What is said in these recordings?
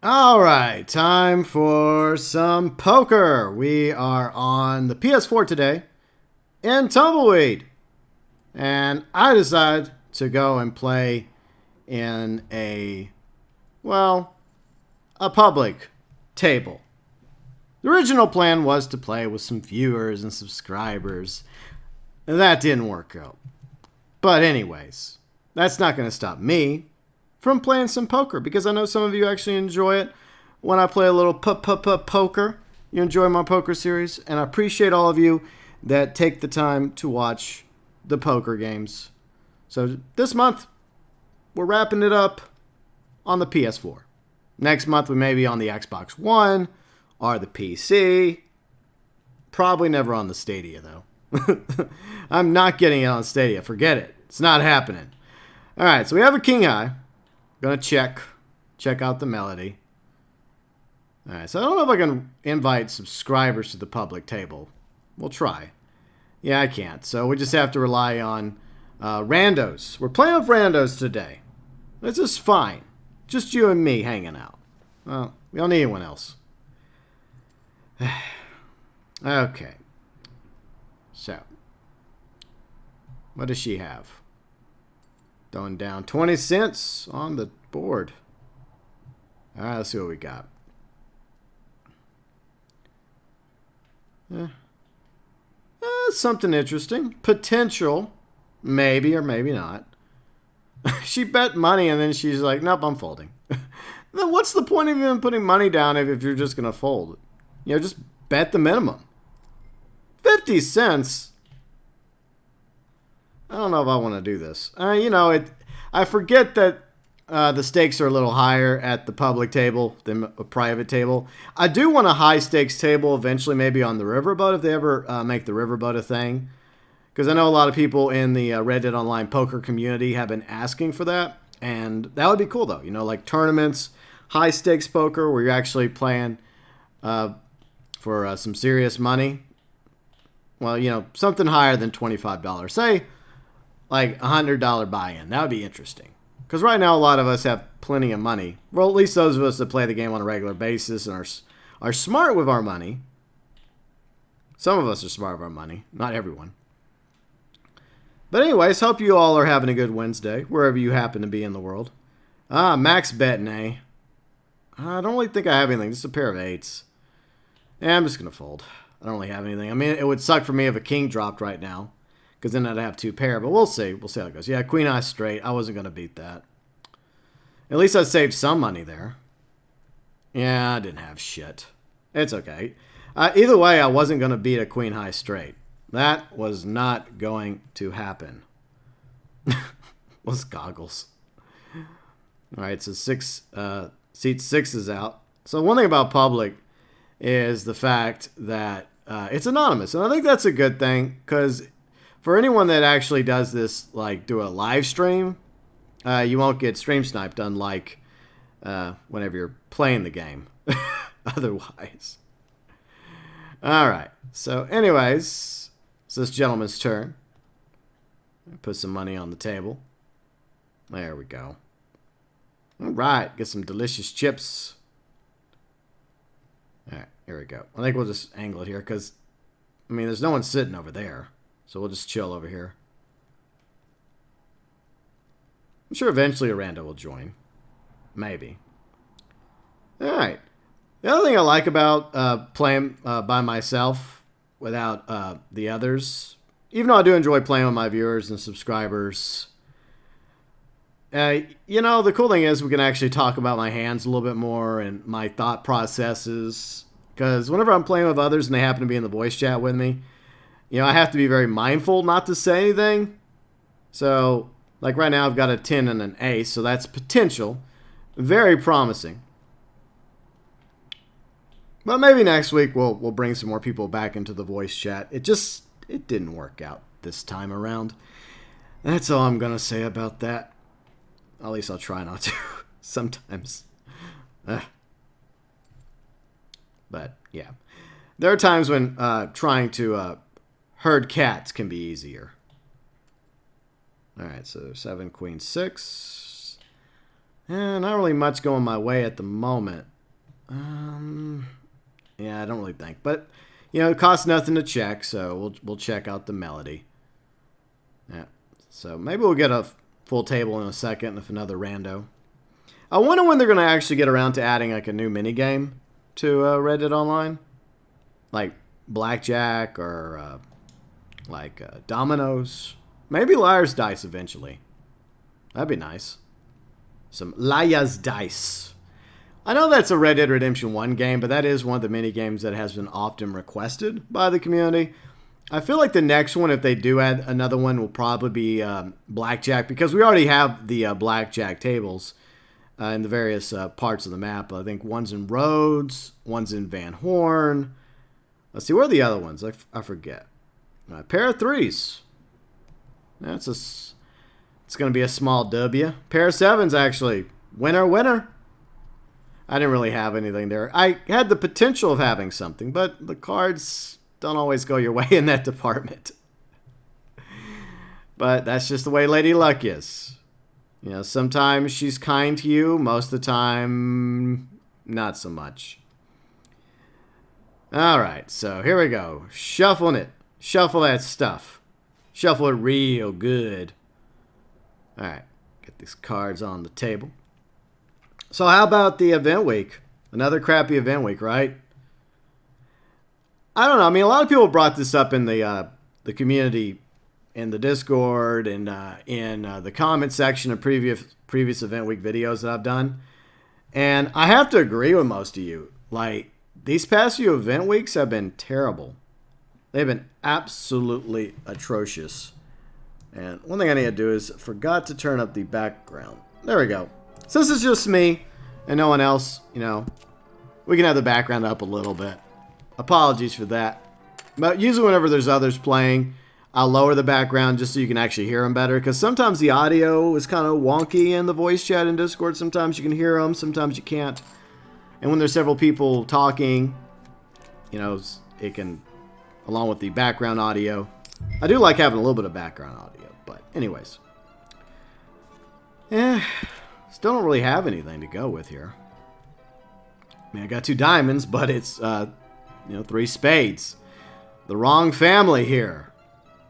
All right, time for some poker. We are on the PS4 today in Tumbleweed. And I decided to go and play in a public table. The original plan was to play with some viewers and subscribers. And that didn't work out. But anyways, that's not going to stop me from playing some poker, because I know some of you actually enjoy it when I play a little poker. You enjoy my poker series, and I appreciate all of you that take the time to watch the poker games. So this month, we're wrapping it up on the PS4. Next month, we may be on the Xbox One or the PC. Probably never on the Stadia, though. I'm not getting it on Stadia. Forget it. It's not happening. All right, so we have a king high. Gonna check out the melody. All right, so I don't know if I can invite subscribers to the public table. We'll try. Yeah, I can't. So we just have to rely on randos. We're playing with randos today. This is fine. Just you and me hanging out. Well, we don't need anyone else. Okay. So, what does she have? Throwing down 20 cents on the board. All right, let's see what we got. Something interesting. Potential. Maybe or maybe not. She bet money and then she's like, nope, I'm folding. Then what's the point of even putting money down if you're just going to fold? You know, just bet the minimum. 50 cents? I don't know if I want to do this. I forget that the stakes are a little higher at the public table than a private table. I do want a high stakes table eventually, maybe on the riverboat if they ever make the riverboat a thing. Because I know a lot of people in the Reddit Online poker community have been asking for that. And that would be cool, though. You know, like tournaments, high stakes poker where you're actually playing for some serious money. Well, you know, something higher than $25. Say, like $100 buy-in. That would be interesting. Because right now, a lot of us have plenty of money. Well, at least those of us that play the game on a regular basis and are smart with our money. Some of us are smart with our money. Not everyone. But anyways, hope you all are having a good Wednesday, wherever you happen to be in the world. Max betting, eh? I don't really think I have anything. Just a pair of eights. Yeah, I'm just going to fold. I don't really have anything. I mean, it would suck for me if a king dropped right now, because then I'd have two pair. But we'll see. We'll see how it goes. Yeah, queen high straight. I wasn't going to beat that. At least I saved some money there. Yeah, I didn't have shit. It's okay. Either way, I wasn't going to beat a queen high straight. That was not going to happen. What's goggles? All right, so seat 6 is out. So one thing about public is the fact that it's anonymous. And I think that's a good thing, because for anyone that actually does this, like do a live stream, you won't get stream sniped, unlike whenever you're playing the game otherwise. All right. So anyways, it's this gentleman's turn. Put some money on the table. There we go. All right. Get some delicious chips. All right. Here we go. I think we'll just angle it here because, I mean, there's no one sitting over there. So we'll just chill over here. I'm sure eventually a rando will join. Maybe. All right. The other thing I like about playing by myself without the others, even though I do enjoy playing with my viewers and subscribers, you know, the cool thing is we can actually talk about my hands a little bit more and my thought processes. Because whenever I'm playing with others and they happen to be in the voice chat with me, you know, I have to be very mindful not to say anything. So, like right now I've got a 10 and an ace, so that's potential. Very promising. But maybe next week we'll bring some more people back into the voice chat. It didn't work out this time around. That's all I'm going to say about that. At least I'll try not to. Sometimes. But, yeah. There are times when trying to herd cats can be easier. Alright, so 7, queen, 6. And not really much going my way at the moment. Yeah, I don't really think. But, you know, it costs nothing to check, so we'll check out the melody. Yeah. So maybe we'll get a full table in a second if another rando. I wonder when they're going to actually get around to adding like a new mini game to Red Dead Online. Like blackjack or dominoes. Maybe liar's dice eventually. That'd be nice. Some liar's dice. I know that's a Red Dead Redemption 1 game, but that is one of the mini games that has been often requested by the community. I feel like the next one, if they do add another one, will probably be blackjack, because we already have the blackjack tables in the various parts of the map. I think one's in Rhodes, one's in Van Horn. Let's see, where are the other ones? I forget. Pair of threes. It's going to be a small W. Pair of sevens, actually. Winner, winner. I didn't really have anything there. I had the potential of having something, but the cards don't always go your way in that department. But that's just the way Lady Luck is. You know, sometimes she's kind to you. Most of the time, not so much. All right, so here we go. Shuffling it. Shuffle that stuff. Shuffle it real good. All right, get these cards on the table. So how about the event week? Another crappy event week, right? I don't know. I mean, a lot of people brought this up in the community, in the Discord, and in the comment section of previous event week videos that I've done. And I have to agree with most of you. Like, these past few event weeks have been terrible. They've been absolutely atrocious. And one thing I need to do is forgot to turn up the background. There we go. Since it's just me and no one else, you know, we can have the background up a little bit. Apologies for that. But usually whenever there's others playing, I'll lower the background just so you can actually hear them better. Because sometimes the audio is kind of wonky in the voice chat in Discord. Sometimes you can hear them, sometimes you can't. And when there's several people talking, you know, it can, along with the background audio. I do like having a little bit of background audio. But anyways. Yeah. Still don't really have anything to go with here. I mean, I got 2 diamonds, but it's, 3 spades. The wrong family here.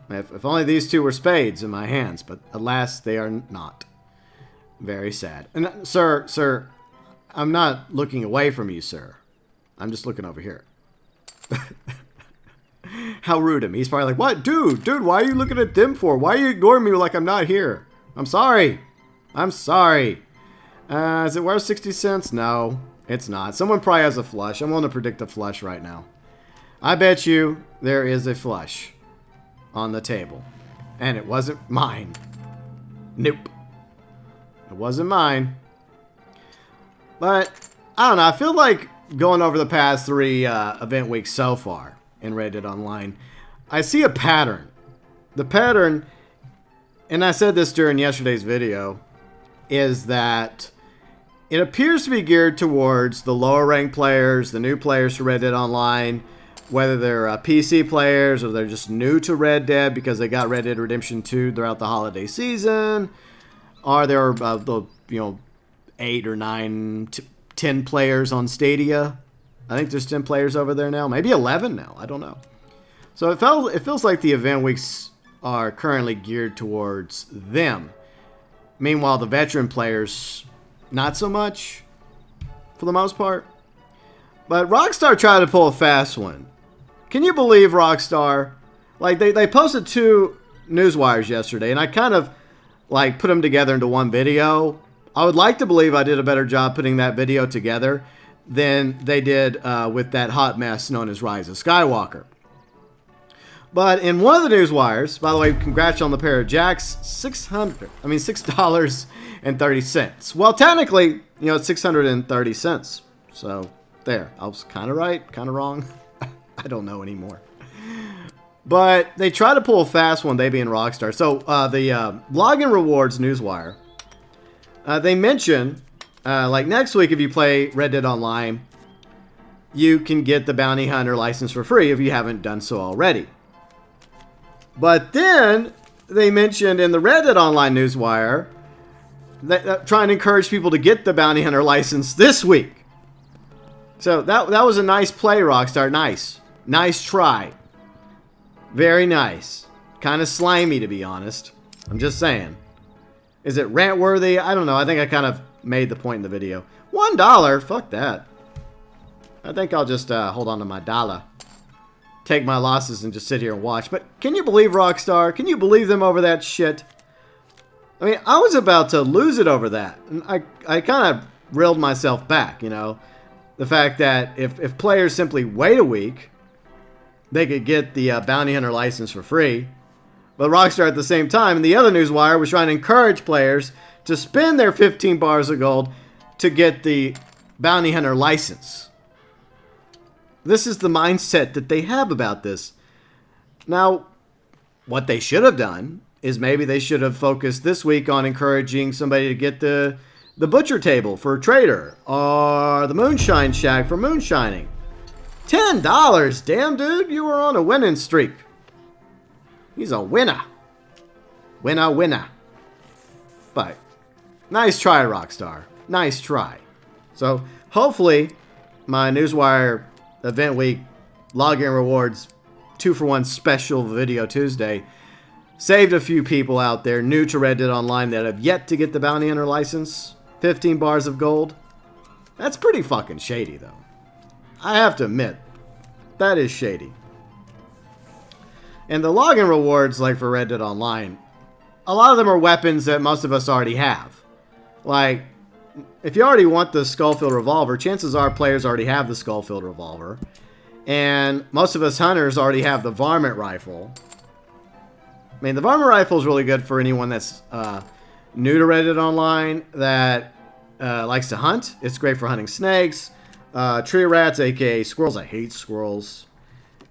If only these 2 were spades in my hands, but alas, they are not. Very sad. And, sir, I'm not looking away from you, sir. I'm just looking over here. How rude of me. He's probably like, what? Dude, why are you looking at them for? Why are you ignoring me like I'm not here? I'm sorry. I'm sorry. Is it worth 60 cents? No, it's not. Someone probably has a flush. I'm willing to predict a flush right now. I bet you there is a flush on the table. And it wasn't mine. Nope. It wasn't mine. But, I don't know. I feel like going over the past 3 event weeks so far in Red Dead Online, I see a pattern. The pattern, and I said this during yesterday's video, is that it appears to be geared towards the lower ranked players, the new players to Red Dead Online, whether they're PC players or they're just new to Red Dead because they got Red Dead Redemption 2 throughout the holiday season, or there are 8 or 9, 10 players on Stadia. I think there's 10 players over there now, maybe 11 now. I don't know. So it feels like the event weeks are currently geared towards them. Meanwhile, the veteran players, not so much, for the most part. But Rockstar tried to pull a fast one. Can you believe Rockstar? Like, they posted 2 newswires yesterday, and I kind of, like, put them together into one video. I would like to believe I did a better job putting that video together than they did with that hot mess known as Rise of Skywalker. But in one of the newswires, by the way, congrats on the pair of jacks, $6.30. Well, technically, it's 630 cents. So, there. I was kind of right, kind of wrong. I don't know anymore. But they try to pull a fast one, they being Rockstar. So, the login rewards newswire, they mention, like next week if you play Red Dead Online, you can get the Bounty Hunter license for free if you haven't done so already. But then they mentioned in the Red Dead Online newswire that trying to encourage people to get the Bounty Hunter license this week. So that was a nice play, Rockstar. Nice. Nice try. Very nice. Kind of slimy, to be honest. I'm just saying. Is it rant worthy? I don't know. I think I kind of made the point in the video. $1? Fuck that. I think I'll just hold on to my dollar. Take my losses and just sit here and watch. But can you believe Rockstar? Can you believe them over that shit? I mean, I was about to lose it over that. And I kind of reeled myself back, you know. The fact that if players simply wait a week, they could get the Bounty Hunter license for free. But Rockstar at the same time, and the other newswire, was trying to encourage players to spend their 15 bars of gold to get the Bounty Hunter license. This is the mindset that they have about this. Now, what they should have done is maybe they should have focused this week on encouraging somebody to get the butcher table for a trader, or the moonshine shack for moonshining. $10, damn dude, you were on a winning streak. He's a winner. Winner, winner. But, nice try, Rockstar. Nice try. So, hopefully, my Newswire Event Week login rewards 2-for-1 special video Tuesday saved a few people out there new to Red Dead Online that have yet to get the Bounty Hunter license. 15 bars of gold. That's pretty fucking shady, though. I have to admit, that is shady. And the login rewards, like for Red Dead Online, a lot of them are weapons that most of us already have. Like, if you already want the Skullfield revolver, chances are players already have the Skullfield revolver. And most of us hunters already have the varmint rifle. I mean, the varmint rifle is really good for anyone that's new to Red Dead Online that likes to hunt. It's great for hunting snakes, tree rats, aka squirrels. I hate squirrels.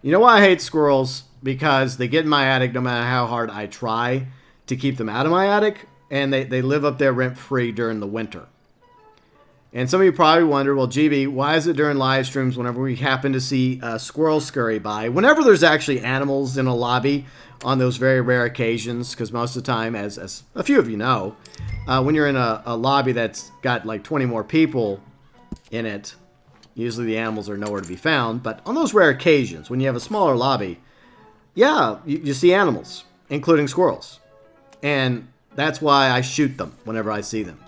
You know why I hate squirrels? Because they get in my attic no matter how hard I try to keep them out of my attic, and they live up there rent-free during the winter. And some of you probably wonder, well, GB, why is it during live streams whenever we happen to see squirrels scurry by, whenever there's actually animals in a lobby on those very rare occasions, because most of the time, as a few of you know, when you're in a lobby that's got like 20 more people in it, usually the animals are nowhere to be found. But on those rare occasions, when you have a smaller lobby, yeah, you see animals, including squirrels. And that's why I shoot them whenever I see them.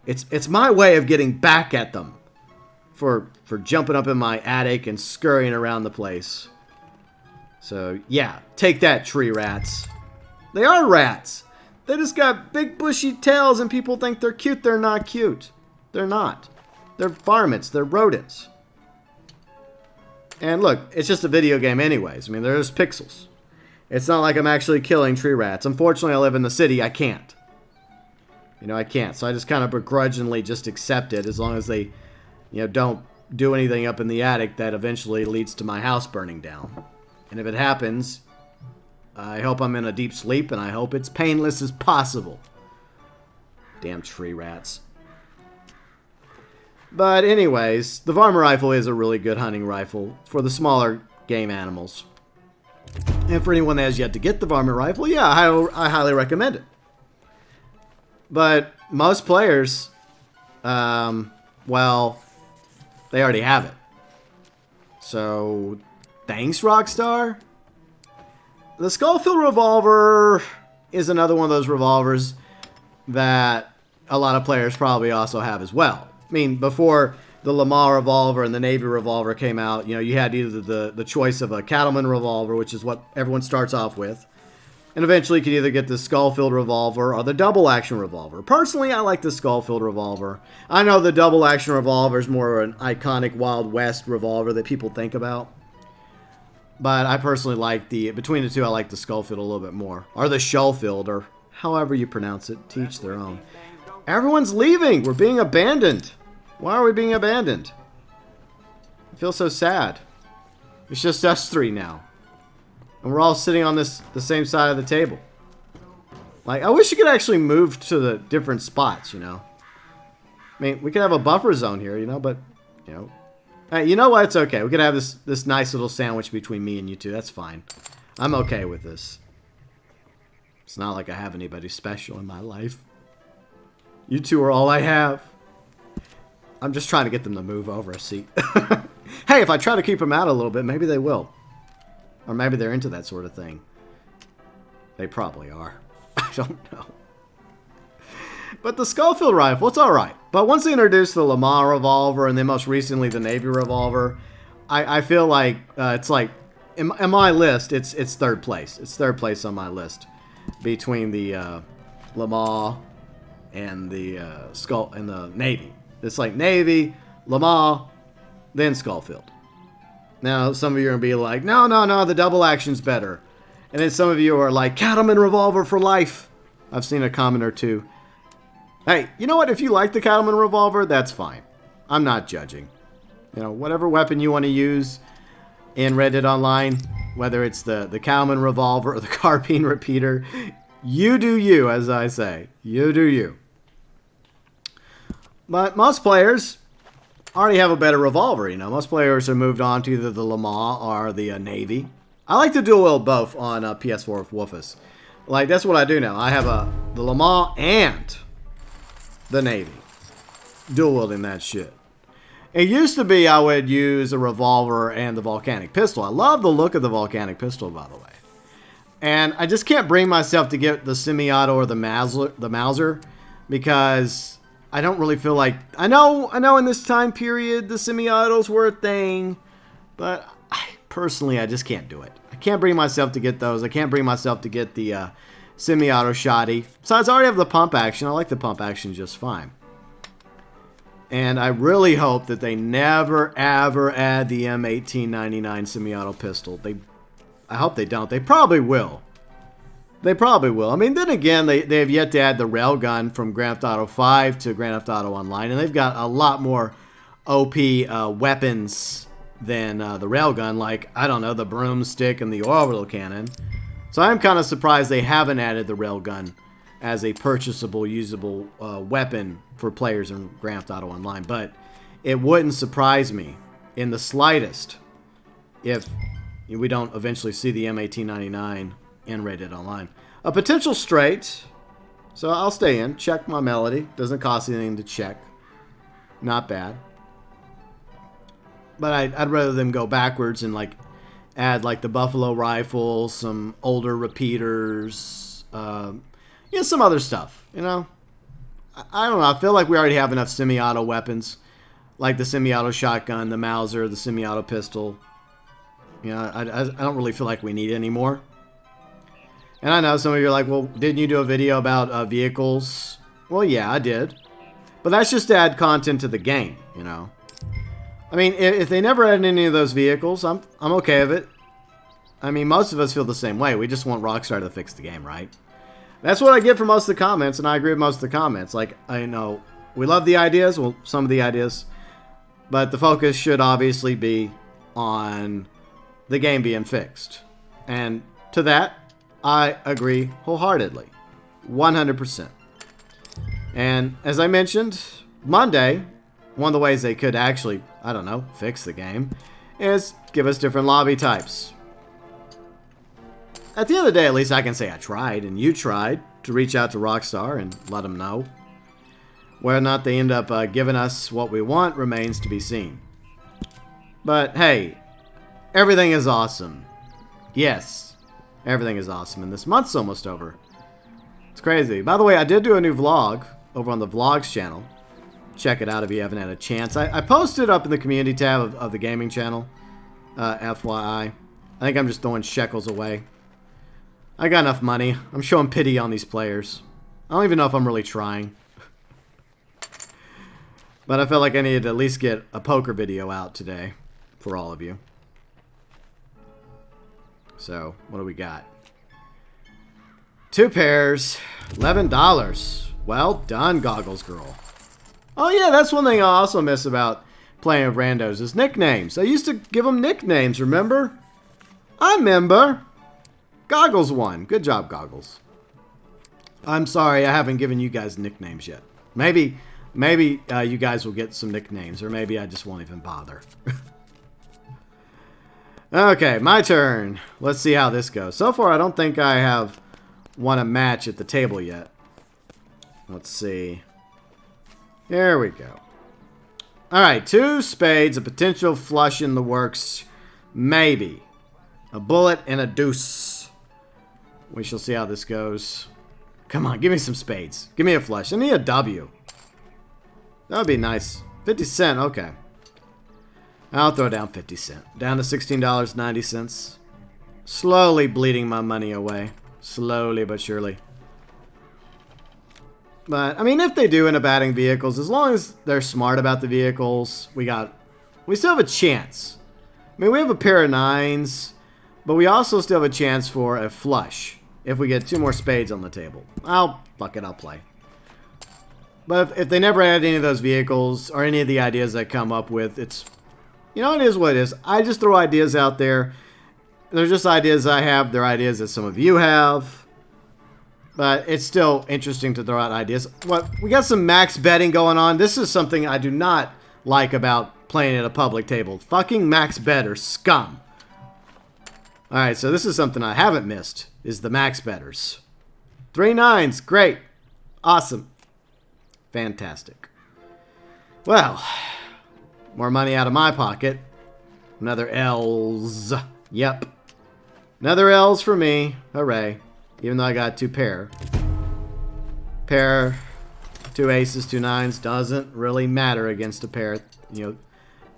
It's my way of getting back at them for jumping up in my attic and scurrying around the place. So, yeah, take that, tree rats. They are rats. They just got big bushy tails and people think they're cute. They're not cute. They're not. They're varmints. They're rodents. And look, it's just a video game anyways. I mean, there's pixels. It's not like I'm actually killing tree rats. Unfortunately, I live in the city. I can't. You know, I can't. So I just kind of begrudgingly just accept it as long as they, you know, don't do anything up in the attic that eventually leads to my house burning down. And if it happens, I hope I'm in a deep sleep and I hope it's painless as possible. Damn tree rats. But anyways, the varmint rifle is a really good hunting rifle for the smaller game animals. And for anyone that has yet to get the varmint rifle, yeah, I highly recommend it. But most players, well, they already have it. So, thanks, Rockstar. The Skullfield revolver is another one of those revolvers that a lot of players probably also have as well. I mean, before the Lamar revolver and the Navy revolver came out, you know, you had either the choice of a cattleman revolver, which is what everyone starts off with, and eventually you could either get the Skullfield revolver or the double action revolver. Personally, I like the Skullfield revolver. I know the double action revolver is more an iconic Wild West revolver that people think about. But I personally like between the two, I like the Skullfield a little bit more. Or the Shellfield, or however you pronounce it. To each their own. Everyone's leaving. We're being abandoned. Why are we being abandoned? I feel so sad. It's just us three now. And we're all sitting on the same side of the table. Like, I wish you could actually move to the different spots, you know. I mean, we could have a buffer zone here, you know, but, you know. Hey, you know what? It's okay. We could have this nice little sandwich between me and you two. That's fine. I'm okay with this. It's not like I have anybody special in my life. You two are all I have. I'm just trying to get them to move over a seat. Hey, if I try to keep them out a little bit, maybe they will. Or maybe they're into that sort of thing. They probably are. I don't know. But the Schofield rifle, it's alright. But once they introduced the Lamar revolver and then most recently the Navy revolver, I feel like it's like, in my list, it's third place. It's third place on my list. Between the Lamar and the Navy. It's like Navy, Lamar, then Schofield. Now, some of you are going to be like, no, the double action's better. And then some of you are like, Cattleman revolver for life. I've seen a comment or two. Hey, you know what? If you like the Cattleman revolver, that's fine. I'm not judging. You know, whatever weapon you want to use in Red Dead Online, whether it's the Cattleman revolver or the carbine repeater, you do you, as I say. You do you. But most players already have a better revolver, you know. Most players are moved on to either the Lamar or the Navy. I like to dual wield both on PS4 with Woofus. Like, that's what I do now. I have the Lamar and the Navy. Dual wielding that shit. It used to be I would use a revolver and the volcanic pistol. I love the look of the volcanic pistol, by the way. And I just can't bring myself to get the semi-auto or the Mauser because I don't really feel like... I know in this time period the semi-autos were a thing, but personally I just can't do it. I can't bring myself to get those. I can't bring myself to get the semi-auto shotty. Besides, I already have the pump action. I like the pump action just fine. And I really hope that they never, ever add the M1899 semi-auto pistol. I hope they don't. They probably will. They probably will. I mean, then again, they have yet to add the railgun from Grand Theft Auto 5 to Grand Theft Auto Online. And they've got a lot more OP weapons than the railgun. Like, I don't know, the broomstick and the orbital cannon. So I'm kind of surprised they haven't added the railgun as a purchasable, usable weapon for players in Grand Theft Auto Online. But it wouldn't surprise me in the slightest if we don't eventually see the M1899 in Red Dead Online. A potential straight, so I'll stay in. Check my melody. Doesn't cost anything to check. Not bad. But I'd rather them go backwards and like add like the Buffalo rifle, some older repeaters, some other stuff, you know? I don't know. I feel like we already have enough semi-auto weapons, like the semi-auto shotgun, the Mauser, the semi-auto pistol. You know, I don't really feel like we need any more. And I know some of you are like, well, didn't you do a video about vehicles? Well, yeah, I did. But that's just to add content to the game, you know? I mean, if they never add any of those vehicles, I'm okay with it. I mean, most of us feel the same way. We just want Rockstar to fix the game, right? That's what I get from most of the comments, and I agree with most of the comments. Like, I know we love the ideas, well, some of the ideas, but the focus should obviously be on the game being fixed. And to that, I agree wholeheartedly. 100%. And as I mentioned, Monday, one of the ways they could actually, I don't know, fix the game is give us different lobby types. At the end of the day, at least I can say I tried, and you tried, to reach out to Rockstar and let them know. Whether or not they end up giving us what we want remains to be seen. But hey, everything is awesome. Yes, everything is awesome, and this month's almost over. It's crazy. By the way, I did do a new vlog over on the Vlogs channel. Check it out if you haven't had a chance. I posted up in the community tab of the gaming channel, FYI. I think I'm just throwing shekels away. I got enough money. I'm showing pity on these players. I don't even know if I'm really trying. But I felt like I needed to at least get a poker video out today for all of you. So, what do we got? 2 pairs, $11. Well done, Goggles Girl. Oh yeah, that's one thing I also miss about playing with randos is nicknames. I used to give them nicknames, remember? I remember. Goggles won. Good job, Goggles. I'm sorry I haven't given you guys nicknames yet. Maybe you guys will get some nicknames, or maybe I just won't even bother. Okay, my turn. Let's see how this goes. So far, I don't think I have won a match at the table yet. Let's see. There we go. All right, 2 spades, a potential flush in the works. Maybe. A bullet and a deuce. We shall see how this goes. Come on, give me some spades. Give me a flush. I need a W. That would be nice. 50 cents, okay. I'll throw down 50 cents. Down to $16.90. Slowly bleeding my money away. Slowly but surely. But, I mean, if they do end up adding vehicles, as long as they're smart about the vehicles, we still have a chance. I mean, we have a pair of 9s, but we also still have a chance for a flush if we get 2 more spades on the table. Fuck it, I'll play. But if they never add any of those vehicles or any of the ideas I come up with, it's, you know, it is what it is. I just throw ideas out there. They're just ideas I have. They're ideas that some of you have. But it's still interesting to throw out ideas. We got some max betting going on. This is something I do not like about playing at a public table. Fucking max betters, scum. Alright, so this is something I haven't missed, is the max betters. 3 9s, great. Awesome. Fantastic. Well, more money out of my pocket. Another L's. Yep. Another L's for me. Hooray. Even though I got 2 pair. 2 aces, 2 9s. Doesn't really matter against a pair. You know,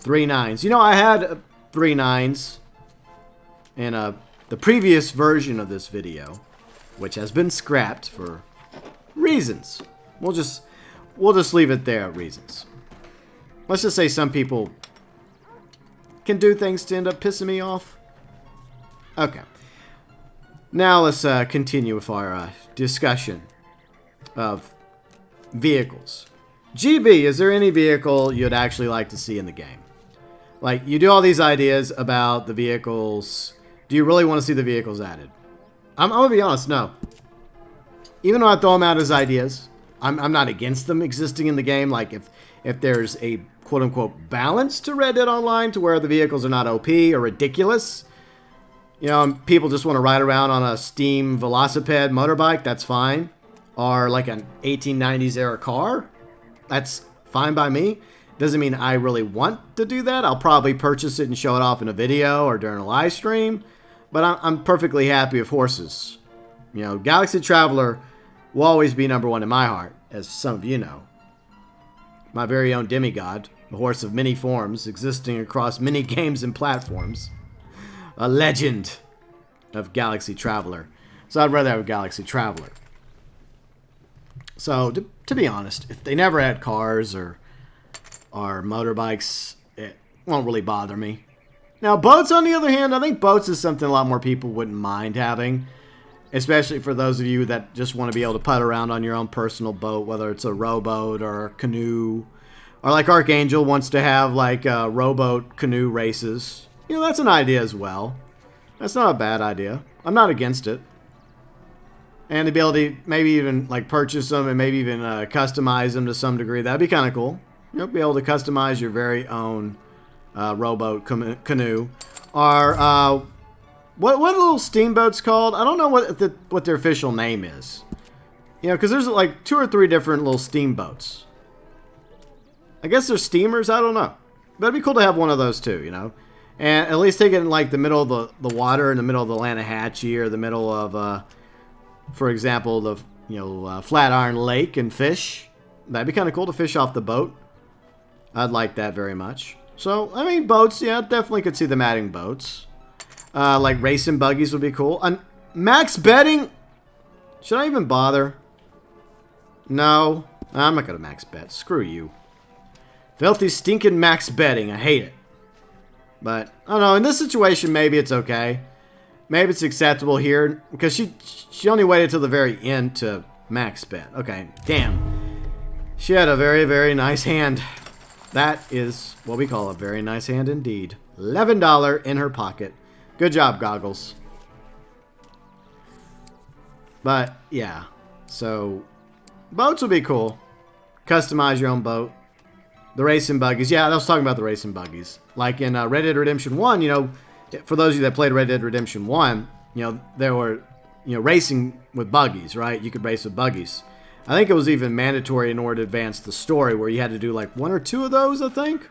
3 9s. You know, I had 3 9s in the previous version of this video, which has been scrapped for reasons. We'll just leave it there, reasons. Let's just say some people can do things to end up pissing me off. Okay. Now let's continue with our discussion of vehicles. GB, is there any vehicle you'd actually like to see in the game? Like, you do all these ideas about the vehicles. Do you really want to see the vehicles added? I'm going to be honest, no. Even though I throw them out as ideas, I'm not against them existing in the game. Like, if there's a quote-unquote balance to Red Dead Online to where the vehicles are not OP or ridiculous, you know, people just want to ride around on a steam velocipede motorbike, that's fine. Or like an 1890s era car, that's fine by me. Doesn't mean I really want to do that. I'll probably purchase it and show it off in a video or during a live stream. But I'm perfectly happy with horses. You know, Galaxy Traveler will always be #1 in my heart, as some of you know. My very own demigod, a horse of many forms, existing across many games and platforms. A legend of Galaxy Traveler. So I'd rather have a Galaxy Traveler. So, to be honest, if they never had cars or motorbikes, it won't really bother me. Now, boats, on the other hand, I think boats is something a lot more people wouldn't mind having. Especially for those of you that just want to be able to putt around on your own personal boat, whether it's a rowboat or a canoe. Or like Archangel wants to have like rowboat canoe races. You know, that's an idea as well. That's not a bad idea. I'm not against it. And the ability, maybe even like purchase them and maybe even customize them to some degree. That'd be kind of cool. You'll be able to customize your very own rowboat canoe. Or what are little steamboats called? I don't know what their official name is. You know, because there's like 2 or 3 different little steamboats. I guess they're steamers. I don't know. But it'd be cool to have one of those too, you know. And at least take it in like the middle of the water, in the middle of the Lanahatchee, or the middle of, for example, the Flatiron Lake, and fish. That'd be kind of cool to fish off the boat. I'd like that very much. So, I mean, boats, yeah, definitely could see them adding boats. Like racing buggies would be cool. Max betting? Should I even bother? No. I'm not going to max bet. Screw you. Filthy, stinking max betting. I hate it. But, I don't know. In this situation, maybe it's okay. Maybe it's acceptable here. Because she only waited till the very end to max bet. Okay, damn. She had a very, very nice hand. That is what we call a very nice hand indeed. $11 in her pocket. Good job, Goggles. But, yeah. So, boats would be cool. Customize your own boat. The racing buggies. Yeah, I was talking about the racing buggies. Like in Red Dead Redemption 1, you know, for those of you that played Red Dead Redemption 1, you know, there were, you know, racing with buggies, right? You could race with buggies. I think it was even mandatory in order to advance the story, where you had to do like 1 or 2 of those, I think.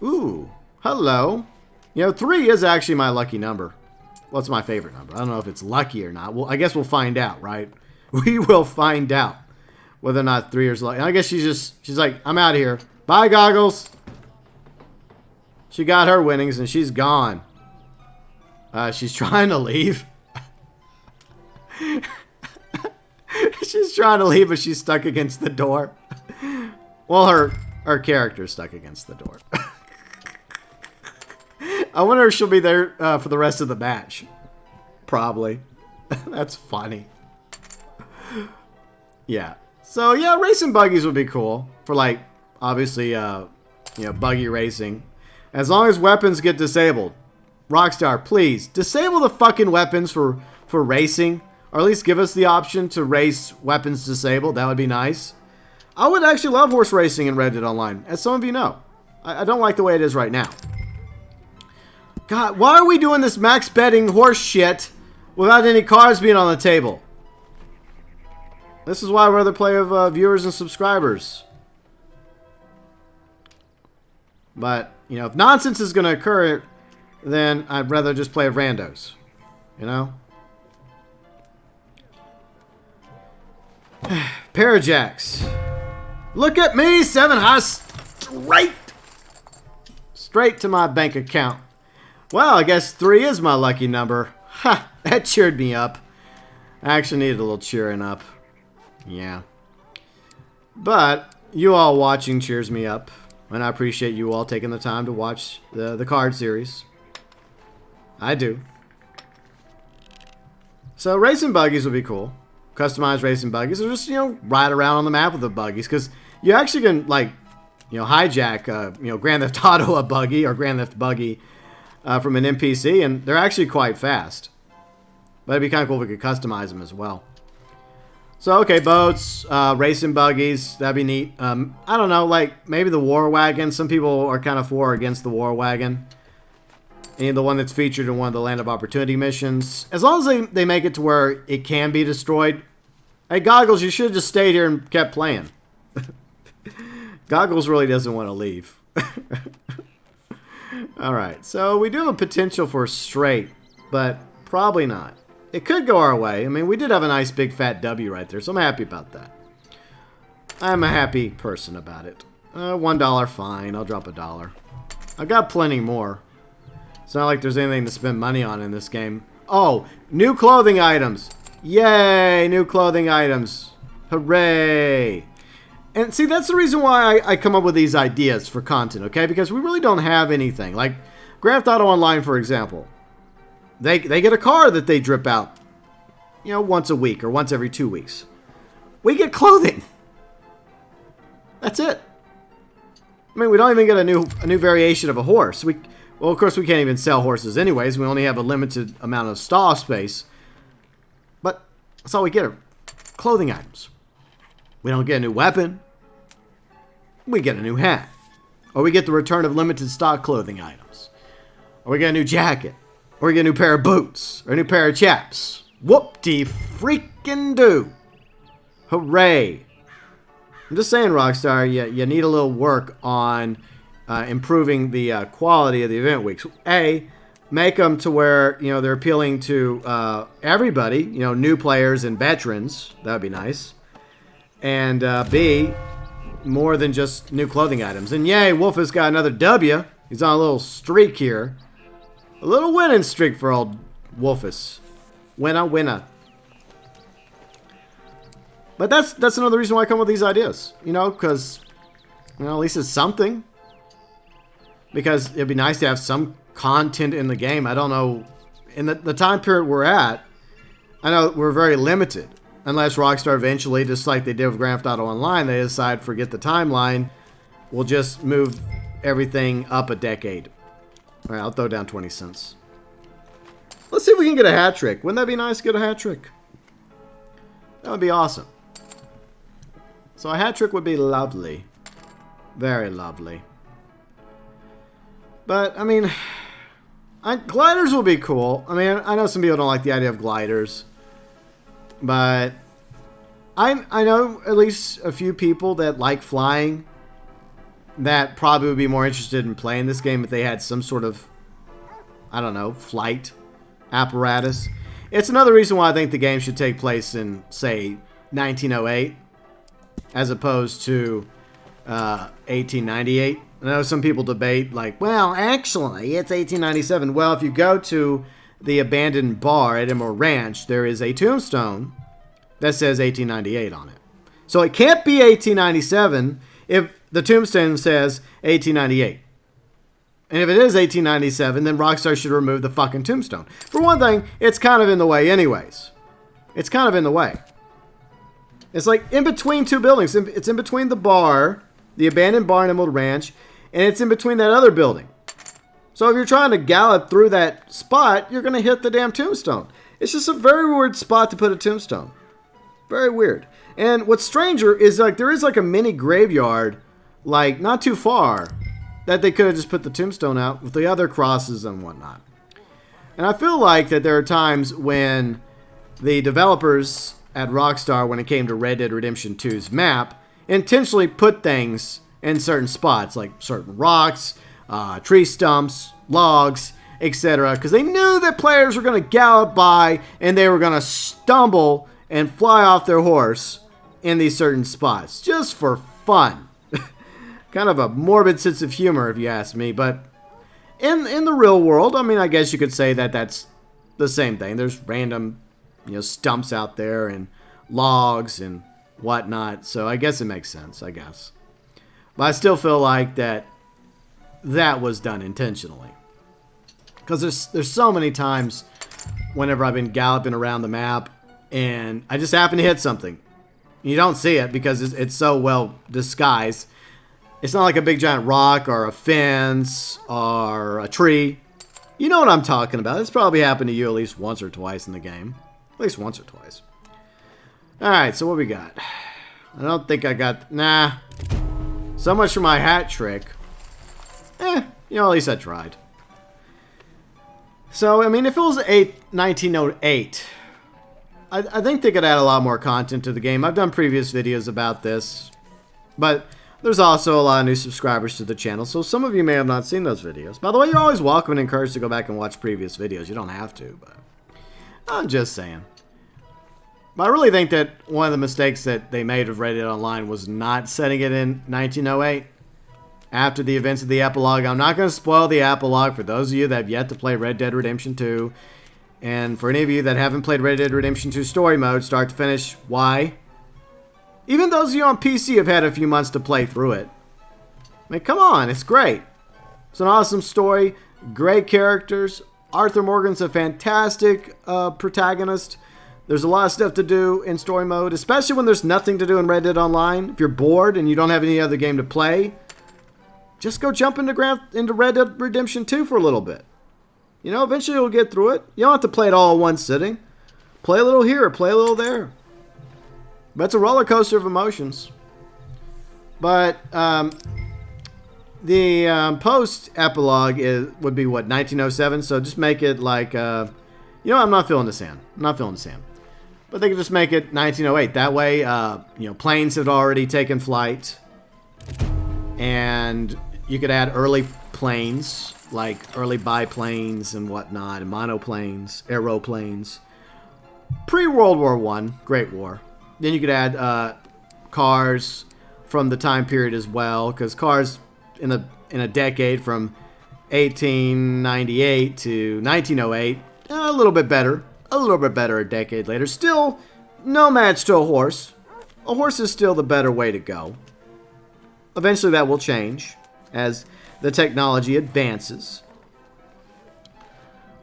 Ooh, hello. You know, 3 is actually my lucky number. What's my favorite number? I don't know if it's lucky or not. Well, I guess we'll find out, right? We will find out whether or not 3 is lucky. I guess she's like, I'm out of here. Bye, Goggles. She got her winnings and she's gone. She's trying to leave. She's trying to leave, but she's stuck against the door. Well, her character's stuck against the door. I wonder if she'll be there for the rest of the match. Probably. That's funny. Yeah. So, yeah, racing buggies would be cool. For, like, obviously, you know, buggy racing. As long as weapons get disabled. Rockstar, please, disable the fucking weapons for racing. Or at least give us the option to race weapons disabled. That would be nice. I would actually love horse racing in Red Dead Online, as some of you know. I don't like the way it is right now. God, why are we doing this max betting horse shit without any cards being on the table? This is why I'd rather play with viewers and subscribers. But, you know, if nonsense is going to occur, then I'd rather just play with randos. You know? Parajacks. Look at me, 7 high straight to my bank account. Well, I guess 3 is my lucky number. Ha, that cheered me up. I actually needed a little cheering up. Yeah. But you all watching cheers me up. And I appreciate you all taking the time to watch the card series. I do. So racing buggies would be cool. Customized racing buggies, or just, you know, ride around on the map with the buggies, because you actually can, like, you know, hijack, you know, Grand Theft Auto a buggy or Grand Theft Buggy from an NPC, and they're actually quite fast. But it'd be kind of cool if we could customize them as well. So, okay, boats, racing buggies, that'd be neat. I don't know, like, maybe the War Wagon. Some people are kind of for or against the War Wagon. And the one that's featured in one of the Land of Opportunity missions. As long as they make it to where it can be destroyed. Hey, Goggles, you should have just stayed here and kept playing. Goggles really doesn't want to leave. Alright, so we do have a potential for straight, but probably not. It could go our way. I mean, we did have a nice big fat W right there, so I'm happy about that. I'm a happy person about it. $1, fine. I'll drop $1. I've got plenty more. It's not like there's anything to spend money on in this game. Oh, new clothing items. Yay, new clothing items. Hooray. And see, that's the reason why I come up with these ideas for content, okay? Because we really don't have anything. Like, Grand Theft Auto Online, for example. They get a car that they drip out, you know, once a week or once every 2 weeks. We get clothing. That's it. I mean, we don't even get a new variation of a horse. Well, of course, we can't even sell horses anyways. We only have a limited amount of stall space. But that's all we get are clothing items. We don't get a new weapon. We get a new hat. Or we get the return of limited stock clothing items. Or we get a new jacket. Or we get a new pair of boots. Or a new pair of chaps. Whoop-de-freaking-do. Hooray. I'm just saying, Rockstar, you need a little work on improving the quality of the event weeks. A, make them to where, you know, they're appealing to everybody, you know, new players and veterans. That would be nice. And B, more than just new clothing items. And yay, Wolf has got another W. He's on a little streak here. A little winning streak for old Wolfus. Winner. But that's another reason why I come with these ideas. You know, because, you know, at least it's something. Because it'd be nice to have some content in the game. I don't know. In the time period we're at, I know we're very limited. Unless Rockstar eventually, just like they did with Grand Theft Auto Online, they decide, forget the timeline. We'll just move everything up a decade. Alright, I'll throw down 20 cents. Let's see if we can get a hat trick. Wouldn't that be nice to get a hat trick? That would be awesome. So a hat trick would be lovely. Very lovely. But, I mean, gliders will be cool. I mean, I know some people don't like the idea of gliders. But, I know at least a few people that like flying that probably would be more interested in playing this game if they had some sort of, I don't know, flight apparatus. It's another reason why I think the game should take place in, say, 1908 as opposed to 1898. I know some people debate, like, well, actually, it's 1897. Well, if you go to the abandoned bar at Emerald Ranch, there is a tombstone that says 1898 on it. So it can't be 1897 if the tombstone says 1898. And if it is 1897, then Rockstar should remove the fucking tombstone. For one thing, it's kind of in the way anyways. It's kind of in the way. It's like in between two buildings. It's in between the bar, the abandoned bar in Emerald Ranch, and it's in between that other building. So if you're trying to gallop through that spot, you're going to hit the damn tombstone. It's just a very weird spot to put a tombstone. Very weird. And what's stranger is like there is like a mini graveyard, like not too far, that they could have just put the tombstone out with the other crosses and whatnot. And I feel like that there are times when the developers at Rockstar, when it came to Red Dead Redemption 2's map, intentionally put things in certain spots, like certain rocks, tree stumps, logs, etc. Because they knew that players were going to gallop by and they were going to stumble and fly off their horse in these certain spots, just for fun. Kind of a morbid sense of humor, if you ask me. But in the real world, I mean, I guess you could say that that's the same thing. There's random, stumps out there and logs and whatnot. So I guess it makes sense, I guess. But I still feel like that was done intentionally. Because there's so many times whenever I've been galloping around the map and I just happen to hit something. You don't see it because it's so well disguised. It's not like a big giant rock or a fence or a tree. You know what I'm talking about. It's probably happened to you at least once or twice in the game. At least once or twice. Alright, so what we got? I don't think I got... Nah. So much for my hat trick. At least I tried. So, I mean, if it was 1908... I think they could add a lot more content to the game. I've done previous videos about this, but there's also a lot of new subscribers to the channel, so some of you may have not seen those videos. By the way, you're always welcome and encouraged to go back and watch previous videos. You don't have to, but I'm just saying. But I really think that one of the mistakes that they made with Red Dead Online was not setting it in 1908 after the events of the epilogue. I'm not going to spoil the epilogue for those of you that have yet to play Red Dead Redemption 2. And for any of you that haven't played Red Dead Redemption 2 story mode, start to finish, why? Even those of you on PC have had a few months to play through it. I mean, come on, it's great. It's an awesome story, great characters. Arthur Morgan's a fantastic protagonist. There's a lot of stuff to do in story mode, especially when there's nothing to do in Red Dead Online. If you're bored and you don't have any other game to play, just go jump into Red Dead Redemption 2 for a little bit. Eventually you'll get through it. You don't have to play it all in one sitting. Play a little here, play a little there. But it's a roller coaster of emotions. But the post-epilogue would be, what, 1907? So just make it like, I'm not feeling the sand. I'm not feeling the sand. But they could just make it 1908. That way, planes had already taken flight. And you could add early planes, like early biplanes and whatnot, and monoplanes, aeroplanes. Pre-World War I, Great War. Then you could add cars from the time period as well, because cars in a decade from 1898 to 1908, a little bit better a decade later. Still no match to a horse. A horse is still the better way to go. Eventually that will change as the technology advances.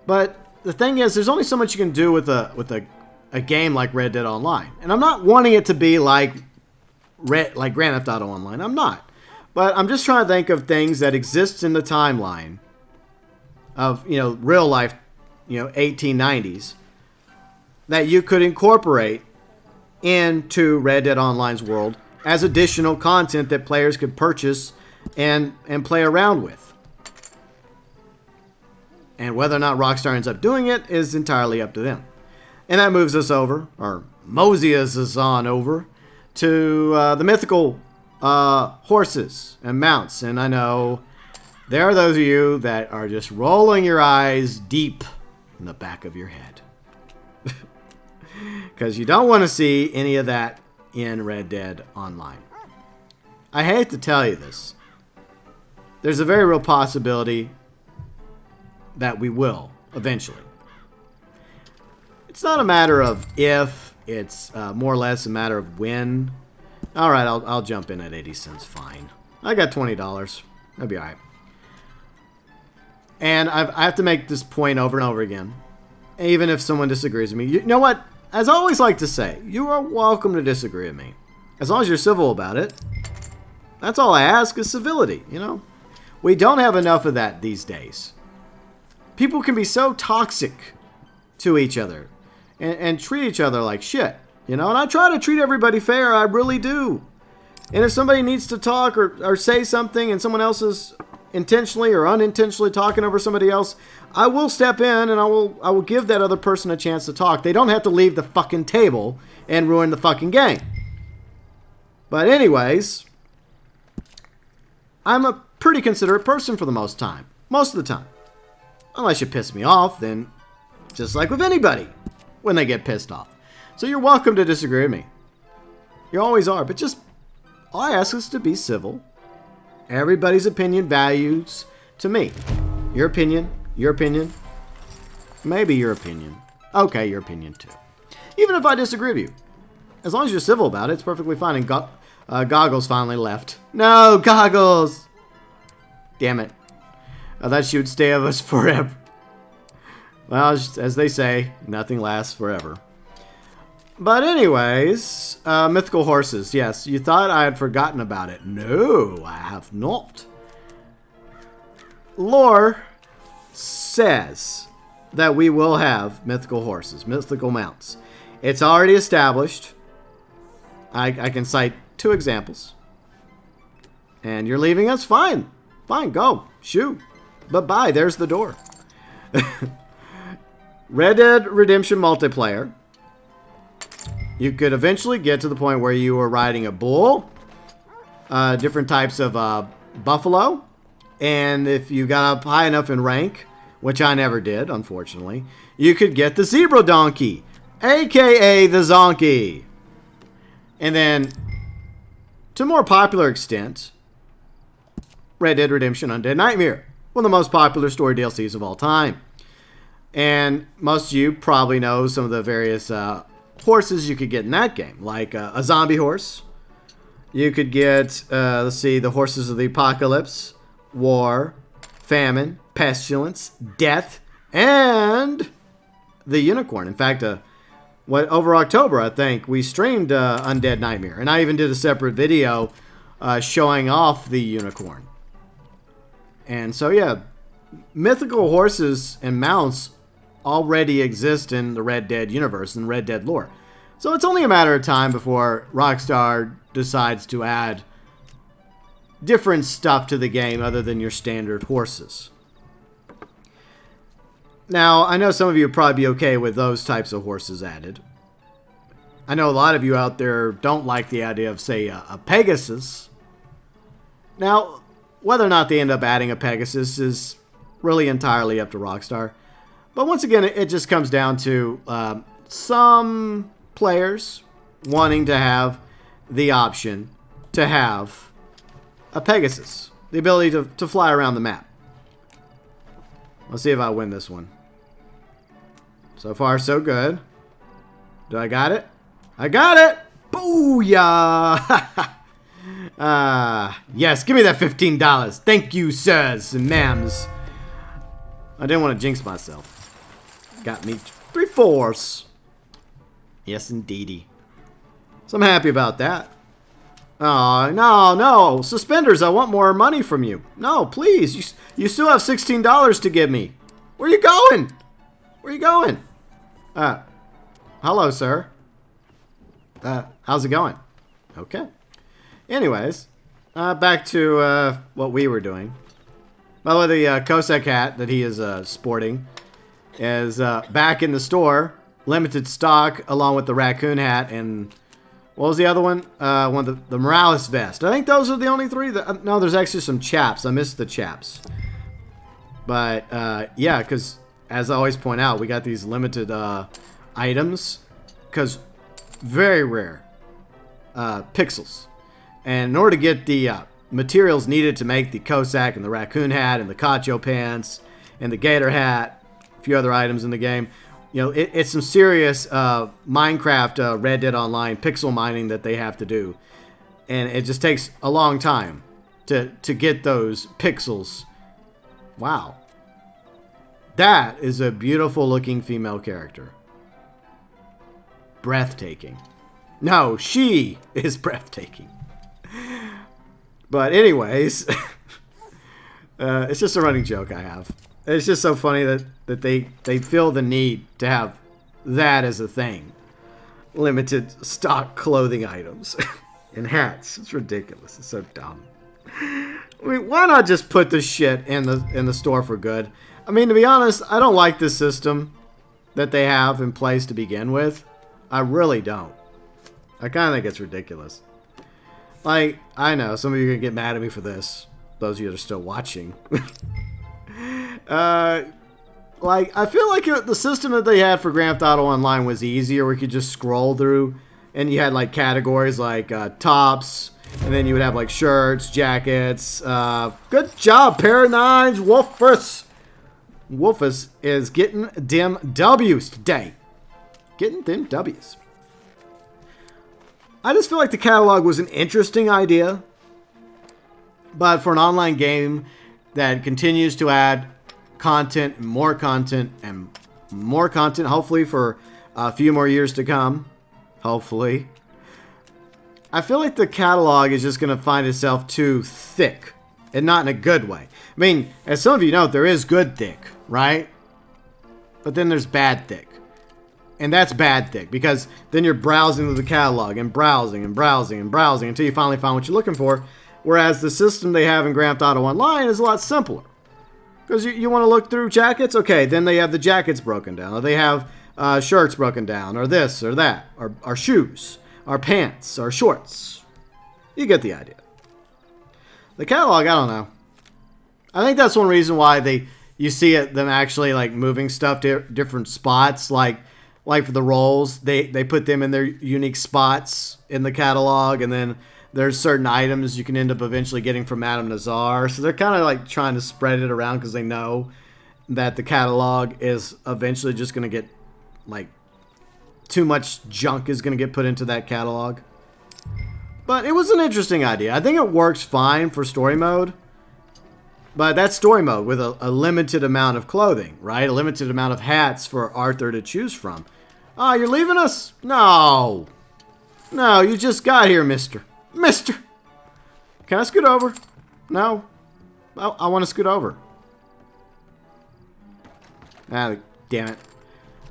But the thing is, there's only so much you can do with a game like Red Dead Online. And I'm not wanting it to be like Grand Theft Auto Online. I'm not. But I'm just trying to think of things that exist in the timeline of, real life, 1890s that you could incorporate into Red Dead Online's world as additional content that players could purchase and play around with. And whether or not Rockstar ends up doing it is entirely up to them. And that moves us over, or mosey us on over to the mythical horses and mounts. And I know there are those of you that are just rolling your eyes deep in the back of your head. Because you don't want to see any of that in Red Dead Online. I hate to tell you this. There's a very real possibility that we will eventually. It's not a matter of if, it's more or less a matter of when. Alright, I'll jump in at 80 cents, fine. I got $20. That'll be alright. And I have to make this point over and over again. Even if someone disagrees with me. You know what? As I always like to say, you are welcome to disagree with me. As long as you're civil about it. That's all I ask is civility, you know? We don't have enough of that these days. People can be so toxic to each other and treat each other like shit, you know? And I try to treat everybody fair, I really do. And if somebody needs to talk or say something and someone else is intentionally or unintentionally talking over somebody else, I will step in and I will give that other person a chance to talk. They don't have to leave the fucking table and ruin the fucking game. But anyways, I'm a pretty considerate person for the most of the time. Unless you piss me off, then just like with anybody when they get pissed off. So you're welcome to disagree with me. You always are, but just all I ask is to be civil. Everybody's opinion values to me. Your opinion, maybe your opinion. Okay, your opinion too. Even if I disagree with you. As long as you're civil about it, it's perfectly fine. And Goggles finally left. No, Goggles! Damn it. I thought she would stay with us forever. Well, as they say, nothing lasts forever. But anyways, mythical horses. Yes, you thought I had forgotten about it. No, I have not. Lore says that we will have mythical horses, mythical mounts. It's already established. I can cite 2 examples. And you're leaving us? Fine. Fine, go. Shoot. Bye-bye. There's the door. Red Dead Redemption multiplayer. You could eventually get to the point where you were riding a bull, different types of buffalo, and if you got up high enough in rank, which I never did, unfortunately, you could get the zebra donkey, aka the zonkey. And then, to a more popular extent, Red Dead Redemption Undead Nightmare, one of the most popular story DLCs of all time. And most of you probably know some of the various horses you could get in that game, like a zombie horse. You could get, let's see, the horses of the apocalypse, war, famine, pestilence, death, and the unicorn. In fact, over October, I think, we streamed Undead Nightmare. And I even did a separate video showing off the unicorn. And so, yeah, mythical horses and mounts already exist in the Red Dead universe and Red Dead lore. So it's only a matter of time before Rockstar decides to add different stuff to the game other than your standard horses. Now, I know some of you would probably be okay with those types of horses added. I know a lot of you out there don't like the idea of, say, a Pegasus. Now, whether or not they end up adding a Pegasus is really entirely up to Rockstar. But once again, it just comes down to some players wanting to have the option to have a Pegasus. The ability to fly around the map. Let's see if I win this one. So far, so good. Do I got it? I got it! Booyah! Yes, give me that $15. Thank you, sirs and ma'ams. I didn't want to jinx myself. Got me 3/4. Yes, indeedy. So I'm happy about that. Oh, no. Suspenders, I want more money from you. No, please. You still have $16 to give me. Where you going? Where you going? Hello, sir. How's it going? Okay. Anyways, back to what we were doing. By the way, the Cossack hat that he is sporting is back in the store limited stock along with the raccoon hat and what was the other one? One of the Morales vest. I think those are the only three. No, there's actually some chaps. I missed the chaps. But yeah, because as I always point out, we got these limited items because very rare pixels. And in order to get the materials needed to make the Cossack and the raccoon hat and the Cacho pants and the gator hat, a few other items in the game, you know, it's some serious Minecraft Red Dead Online pixel mining that they have to do. And it just takes a long time to get those pixels. Wow. That is a beautiful looking female character. Breathtaking. No, she is breathtaking. But anyways, it's just a running joke I have. It's just so funny that they feel the need to have that as a thing. Limited stock clothing items and hats. It's ridiculous. It's so dumb. I mean, why not just put this shit in the store for good? I mean, to be honest, I don't like this system that they have in place to begin with. I really don't. I kind of think it's ridiculous. Like, I know some of you are gonna get mad at me for this. Those of you that are still watching. Like, I feel like the system that they had for Grand Theft Auto Online was easier. We could just scroll through, and you had like categories like tops, and then you would have like shirts, jackets. Good job, pair of nines, Wolfus. Wolfus is getting them W's today. Getting them W's. I just feel like the catalog was an interesting idea, but for an online game that continues to add content, and more content, hopefully for a few more years to come, hopefully, I feel like the catalog is just going to find itself too thick, and not in a good way. I mean, as some of you know, there is good thick, right? But then there's bad thick. And that's bad thick, because then you're browsing through the catalog and browsing and browsing and browsing until you finally find what you're looking for. Whereas the system they have in Grand Theft Auto Online is a lot simpler. Because you want to look through jackets? Okay, then they have the jackets broken down. Or they have shirts broken down. Or this or that. Or shoes. Or pants. Or shorts. You get the idea. The catalog, I don't know. I think that's one reason why you see them actually like moving stuff to different spots. Like for the roles, they put them in their unique spots in the catalog, and then there's certain items you can end up eventually getting from Madame Nazar. So they're kind of like trying to spread it around because they know that the catalog is eventually just going to get like too much junk is going to get put into that catalog. But it was an interesting idea. I think it works fine for story mode. But that's story mode with a limited amount of clothing, right? A limited amount of hats for Arthur to choose from. Oh, you're leaving us? No. No, you just got here, mister. Mister! Can I scoot over? No. I want to scoot over. Ah, damn it.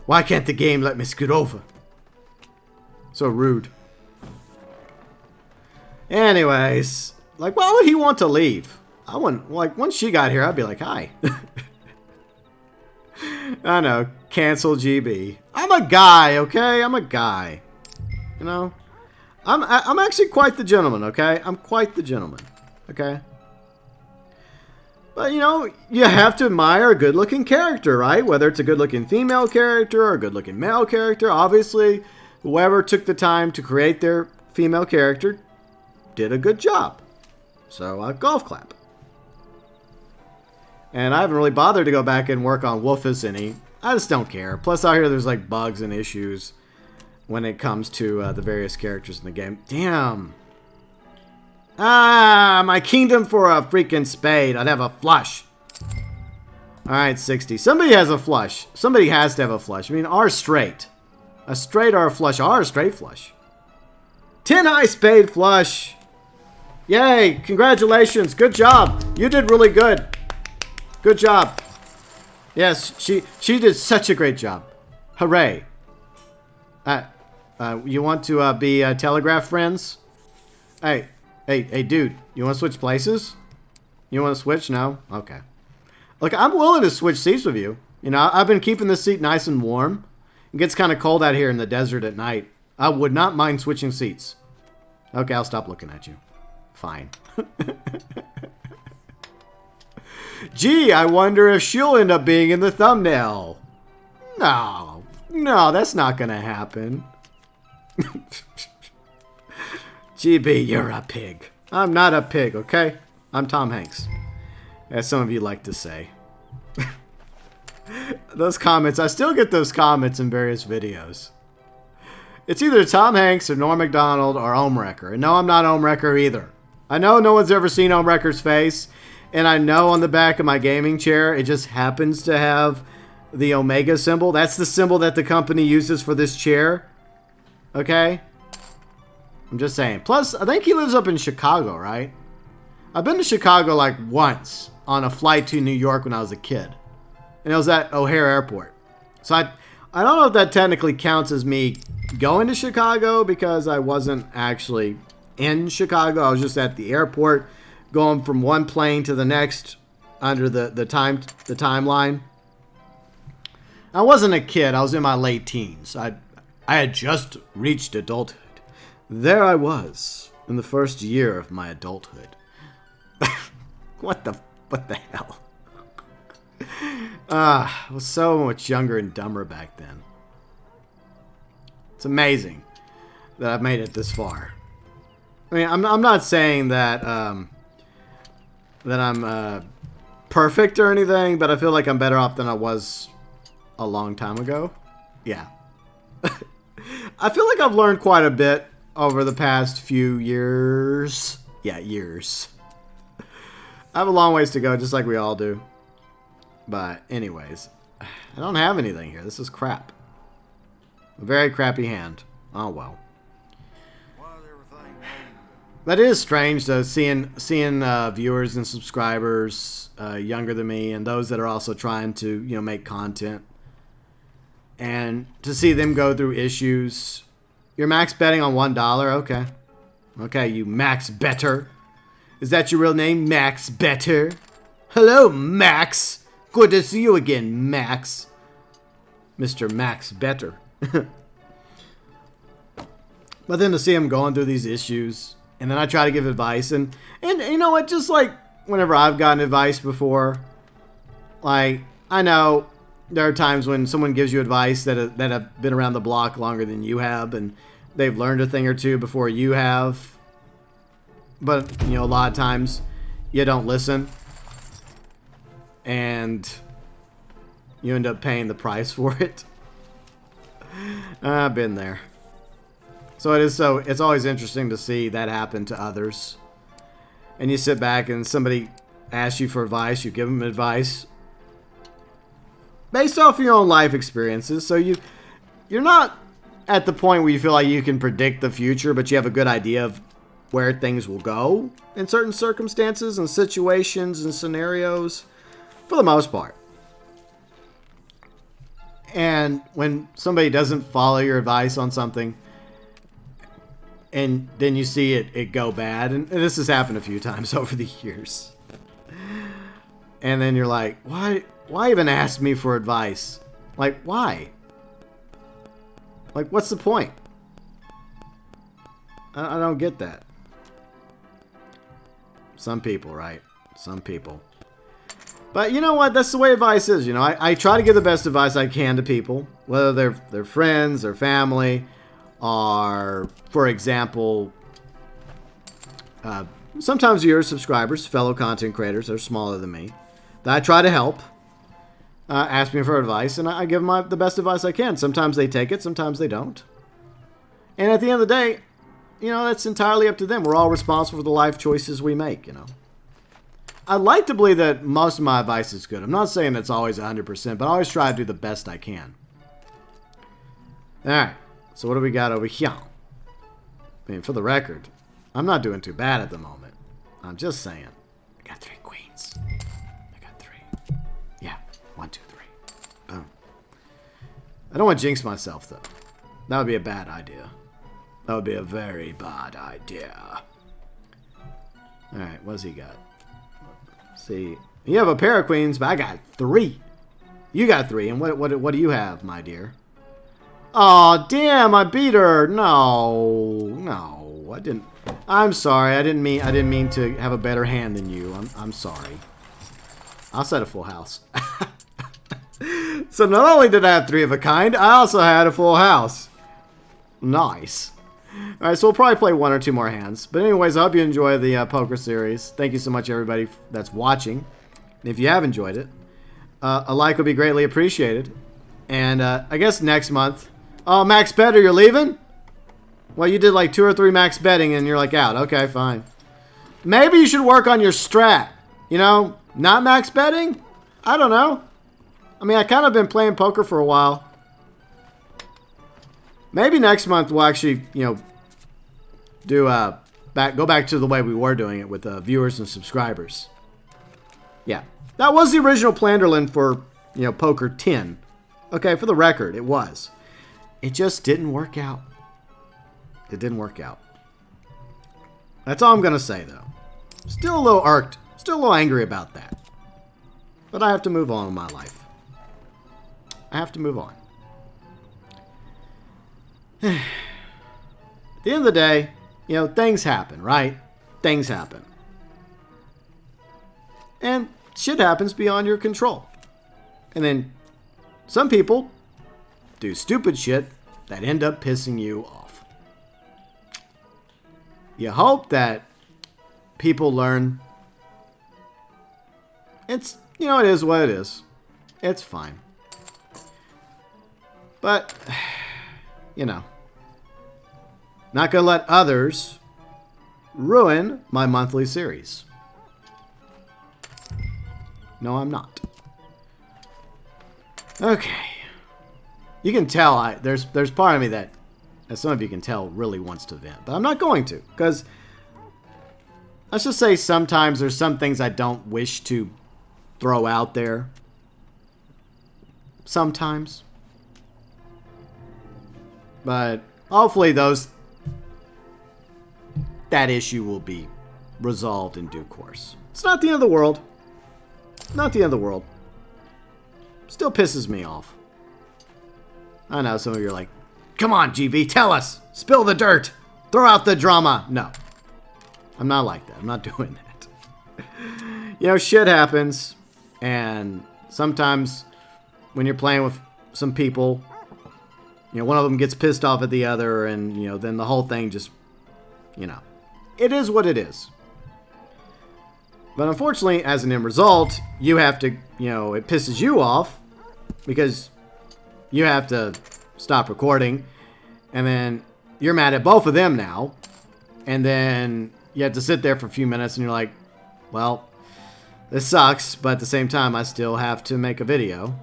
Why can't the game let me scoot over? So rude. Anyways, like, why would he want to leave? I wouldn't, like, once she got here, I'd be like, hi. I know, cancel GB. I'm a guy, okay? I'm a guy. You know? I'm actually quite the gentleman, okay? I'm quite the gentleman, okay? But, you know, you have to admire a good-looking character, right? Whether it's a good-looking female character or a good-looking male character. Obviously, whoever took the time to create their female character did a good job. So, golf clap. And I haven't really bothered to go back and work on Wolfus any. I just don't care. Plus, out here, there's, like, bugs and issues when it comes to the various characters in the game. Damn. Ah, my kingdom for a freaking spade. I'd have a flush. Alright, 60. Somebody has a flush. Somebody has to have a flush. I mean, R straight. A straight or a flush. R straight flush. 10 high spade flush. Yay, congratulations. Good job. You did really good. Good job. Yes, she did such a great job. Hooray. You want to be telegraph friends? Hey, dude, you want to switch places? You want to switch? No? Okay. Look, I'm willing to switch seats with you. You know, I've been keeping this seat nice and warm. It gets kind of cold out here in the desert at night. I would not mind switching seats. Okay, I'll stop looking at you. Fine. Gee, I wonder if she'll end up being in the thumbnail. No, that's not gonna happen. GB, you're a pig. I'm not a pig, okay? I'm Tom Hanks, as some of you like to say. Those comments, I still get those comments in various videos. It's either Tom Hanks or Norm Macdonald or Omewrecker. And no, I'm not Omewrecker either. I know no one's ever seen Omewrecker's face. And I know on the back of my gaming chair, it just happens to have the Omega symbol. That's the symbol that the company uses for this chair. Okay? I'm just saying. Plus, I think he lives up in Chicago, right? I've been to Chicago like once on a flight to New York when I was a kid. And it was at O'Hare Airport. So I don't know if that technically counts as me going to Chicago because I wasn't actually in Chicago. I was just at the airport going from one plane to the next under the timeline. I wasn't a kid. I was in my late teens. I had just reached adulthood. There I was in the first year of my adulthood. What the hell? I was so much younger and dumber back then. It's amazing that I've made it this far. I mean, I'm not saying that that I'm perfect or anything, but I feel like I'm better off than I was a long time ago. Yeah. I feel like I've learned quite a bit over the past few years. Yeah, years. I have a long ways to go, just like we all do. But anyways, I don't have anything here. This is crap. A very crappy hand. Oh well. But it is strange though, seeing viewers and subscribers younger than me, and those that are also trying to make content, and to see them go through issues. You're max betting on $1. Okay, you max better. Is that your real name, Max Better? Hello, Max. Good to see you again, Max. Mr. Max Better. But then to see him going through these issues, and then I try to give advice, and you know what, just like whenever I've gotten advice before, like, I know there are times when someone gives you advice that have been around the block longer than you have, and they've learned a thing or two before you have, but, a lot of times you don't listen, and you end up paying the price for it. I've been there. So it's always interesting to see that happen to others. And you sit back and somebody asks you for advice, you give them advice based off of your own life experiences. So you're not at the point where you feel like you can predict the future, but you have a good idea of where things will go in certain circumstances and situations and scenarios, for the most part. And when somebody doesn't follow your advice on something, and then you see it go bad, and this has happened a few times over the years, and then you're like, why even ask me for advice? Like, why? Like, what's the point? I don't get that. Some people, right? Some people. But you know what? That's the way advice is. I try to give the best advice I can to people, whether they're friends or family, or, for example, sometimes your subscribers, fellow content creators, are smaller than me, that I try to help, ask me for advice, and I give them the best advice I can. Sometimes they take it, sometimes they don't. And at the end of the day, that's entirely up to them. We're all responsible for the life choices we make, I'd like to believe that most of my advice is good. I'm not saying it's always 100%, but I always try to do the best I can. Alright, so what do we got over here? I mean, for the record, I'm not doing too bad at the moment. I'm just saying. I got 3 queens. I got 3. Yeah, 1, 2, 3. Boom. I don't want to jinx myself, though. That would be a bad idea. That would be a very bad idea. Alright, what's he got? See, you have a pair of queens, but I got 3. You got 3, and what do you have, my dear? Oh, damn, I beat her. No, I didn't. I'm sorry. I didn't mean to have a better hand than you. I'm sorry. I'll set a full house. So not only did I have 3 of a kind, I also had a full house. Nice. Alright, so we'll probably play 1 or 2 more hands. But anyways, I hope you enjoy the poker series. Thank you so much, everybody that's watching. And if you have enjoyed it, a like would be greatly appreciated. And I guess next month... Oh, max better, you're leaving? Well, you did like 2 or 3 max betting and you're like out. Okay, fine. Maybe you should work on your strat. You know, not max betting? I don't know. I mean, I kind of been playing poker for a while. Maybe next month we'll actually, you know, do go back to the way we were doing it with viewers and subscribers. Yeah, that was the original Planderland for, you know, Poker 10. Okay, for the record, it was. It just didn't work out. It didn't work out. That's all I'm gonna say, though. Still a little irked, still a little angry about that. But I have to move on in my life. I have to move on. At the end of the day, you know, things happen, right? Things happen. And shit happens beyond your control. And then some people do stupid shit that end up pissing you off. You hope that people learn. It's, you know, it is what it is. It's fine. But, you know, not gonna let others ruin my monthly series. No, I'm not. Okay. You can tell there's part of me that, as some of you can tell, really wants to vent. But I'm not going to, because let's just say sometimes there's some things I don't wish to throw out there. Sometimes. But hopefully that issue will be resolved in due course. It's not the end of the world. Not the end of the world. Still pisses me off. I know some of you are like, come on, GB, tell us. Spill the dirt. Throw out the drama. No. I'm not like that. I'm not doing that. You know, shit happens. And sometimes when you're playing with some people, you know, one of them gets pissed off at the other, and, you know, then the whole thing just, you know, it is what it is. But unfortunately, as an end result, you have to, you know, it pisses you off because you have to stop recording, and then you're mad at both of them now, and then you have to sit there for a few minutes, and you're like, well, this sucks, but at the same time, I still have to make a video.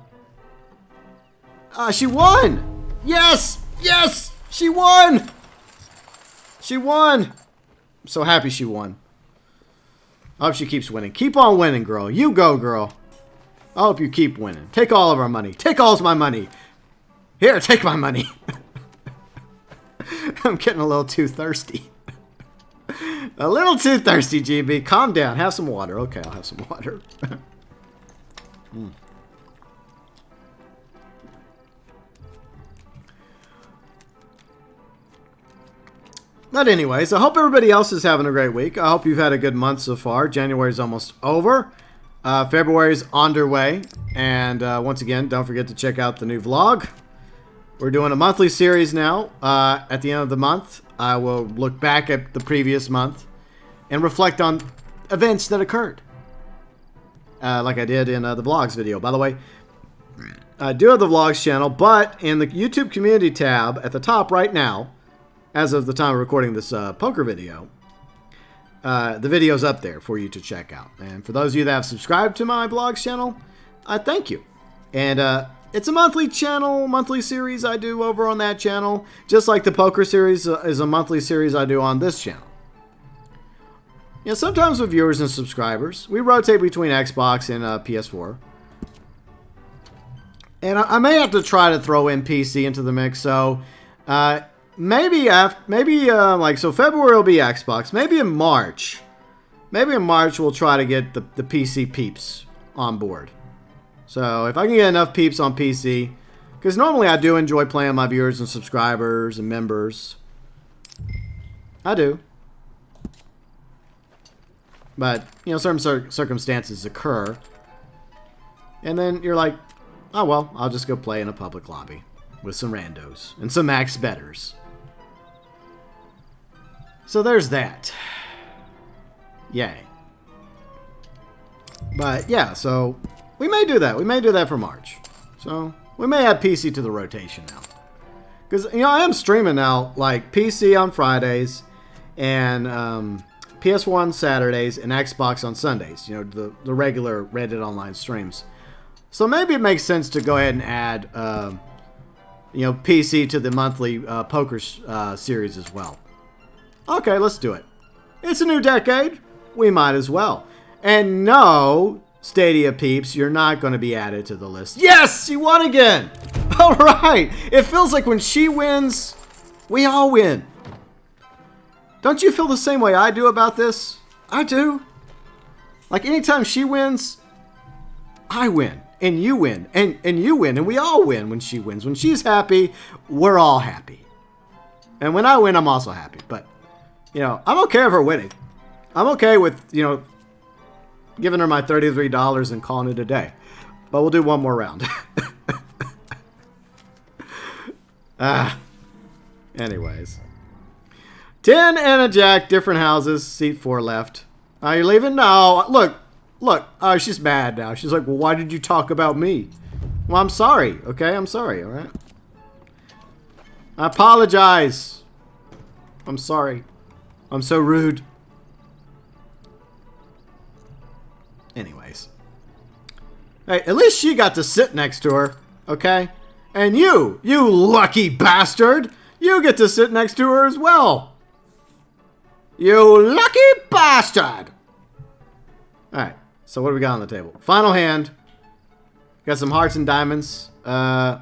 She won! Yes! Yes! She won! She won! I'm so happy she won. I hope she keeps winning. Keep on winning, girl. You go, girl. I hope you keep winning. Take all of our money. Take all of my money. Here, take my money. I'm getting a little too thirsty. A little too thirsty, GB. Calm down. Have some water. Okay, I'll have some water. But anyways, I hope everybody else is having a great week. I hope you've had a good month so far. January's almost over. February's underway. And once again, don't forget to check out the new vlog. We're doing a monthly series now. At the end of the month, I will look back at the previous month and reflect on events that occurred. Like I did in the vlogs video. By the way, I do have the vlogs channel, but in the YouTube community tab at the top right now, as of the time of recording this poker video, the video's up there for you to check out. And for those of you that have subscribed to my vlogs channel, I thank you. And it's a monthly channel, monthly series I do over on that channel, just like the poker series is a monthly series I do on this channel. You know, sometimes with viewers and subscribers, we rotate between Xbox and PS4. And I may have to try to throw in PC into the mix, so maybe so February will be Xbox. Maybe in March we'll try to get the PC peeps on board. So if I can get enough peeps on PC, Because normally I do enjoy playing my viewers and subscribers and members. I do. But, you know, certain circumstances occur. And then you're like, oh, well, I'll just go play in a public lobby with some randos and some max betters. So there's that. Yay. But, yeah, so we may do that. We may do that for March. So we may add PC to the rotation now. Because, you know, I am streaming now, like, PC on Fridays and PS4 on Saturdays and Xbox on Sundays. You know, the regular Reddit online streams. So maybe it makes sense to go ahead and add, you know, PC to the monthly poker series as well. Okay, let's do it. It's a new decade. We might as well. And no, Stadia peeps, you're not going to be added to the list. Yes, she won again. All right. It feels like when she wins, we all win. Don't you feel the same way I do about this? I do. Like anytime she wins, I win. And you win. And you win. And we all win when she wins. When she's happy, we're all happy. And when I win, I'm also happy. But, you know, I'm okay with her winning. I'm okay with, you know, giving her my $33 and calling it a day. But we'll do one more round. Anyways. 10 and a jack, different houses, seat 4 left. Are you leaving? No. Look. Oh, she's mad now. She's like, well, why did you talk about me? Well, I'm sorry. Okay, I'm sorry, all right? I apologize. I'm sorry. I'm so rude. Anyways. Hey, at least she got to sit next to her, okay? And you lucky bastard, you get to sit next to her as well. You lucky bastard. Alright, so what do we got on the table? Final hand. Got some hearts and diamonds. There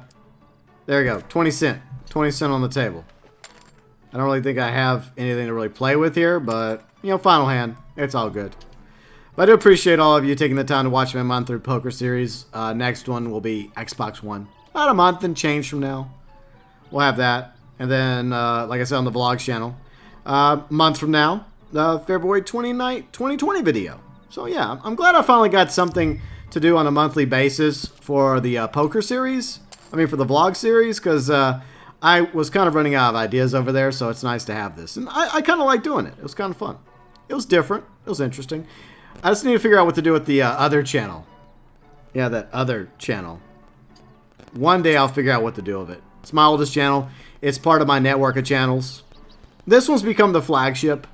we go, 20 cent. 20 cent on the table. I don't really think I have anything to really play with here, but, you know, final hand. It's all good. But I do appreciate all of you taking the time to watch my monthly poker series. Next one will be Xbox One. About a month and change from now. We'll have that. And then, like I said on the vlog channel, a month from now, the February 29th, 2020 video. So yeah, I'm glad I finally got something to do on a monthly basis for the poker series. I mean, for the vlog series, because I was kind of running out of ideas over there, so it's nice to have this. And I kind of like doing it. It was kind of fun. It was different. It was interesting. I just need to figure out what to do with the other channel. Yeah, that other channel. One day I'll figure out what to do with it. It's my oldest channel. It's part of my network of channels. This one's become the flagship.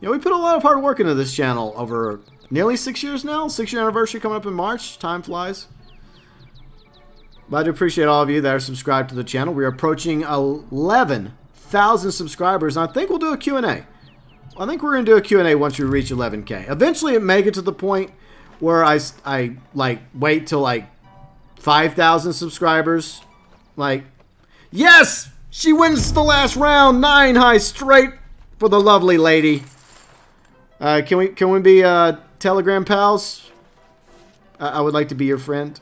You know, we put a lot of hard work into this channel over nearly 6 years now. 6-year anniversary coming up in March. Time flies. But I do appreciate all of you that are subscribed to the channel. We are approaching 11,000 subscribers. And I think we'll do a Q&A. I think we're going to do a Q&A once we reach 11K. Eventually, it may get to the point where I like, wait till, like, 5,000 subscribers. Like, yes! She wins the last round. 9 high straight for the lovely lady. Can we be Telegram pals? I would like to be your friend.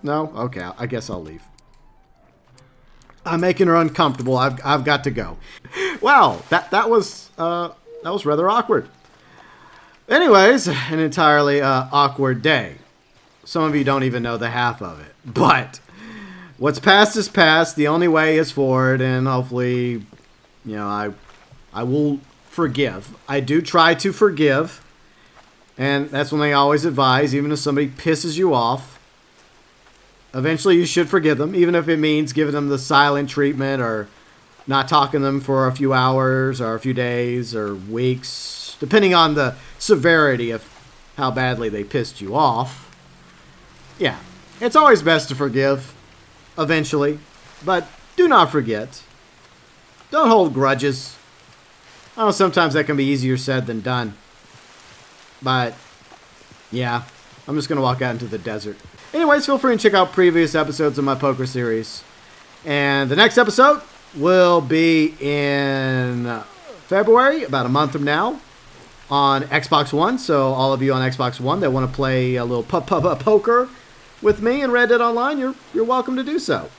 No? Okay, I guess I'll leave. I'm making her uncomfortable. I've got to go. Wow, that was rather awkward. Anyways, an entirely awkward day. Some of you don't even know the half of it. But what's past is past. The only way is forward, and hopefully, you know, I will forgive. I do try to forgive, and that's one thing I always advise. Even if somebody pisses you off, eventually you should forgive them, even if it means giving them the silent treatment or not talking to them for a few hours or a few days or weeks, depending on the severity of how badly they pissed you off. Yeah, it's always best to forgive, eventually, but do not forget. Don't hold grudges. I know sometimes that can be easier said than done, but yeah, I'm just going to walk out into the desert. Anyways, feel free to check out previous episodes of my poker series. And the next episode will be in February, about a month from now, on Xbox One. So all of you on Xbox One that want to play a little poker with me in Red Dead Online, you're welcome to do so.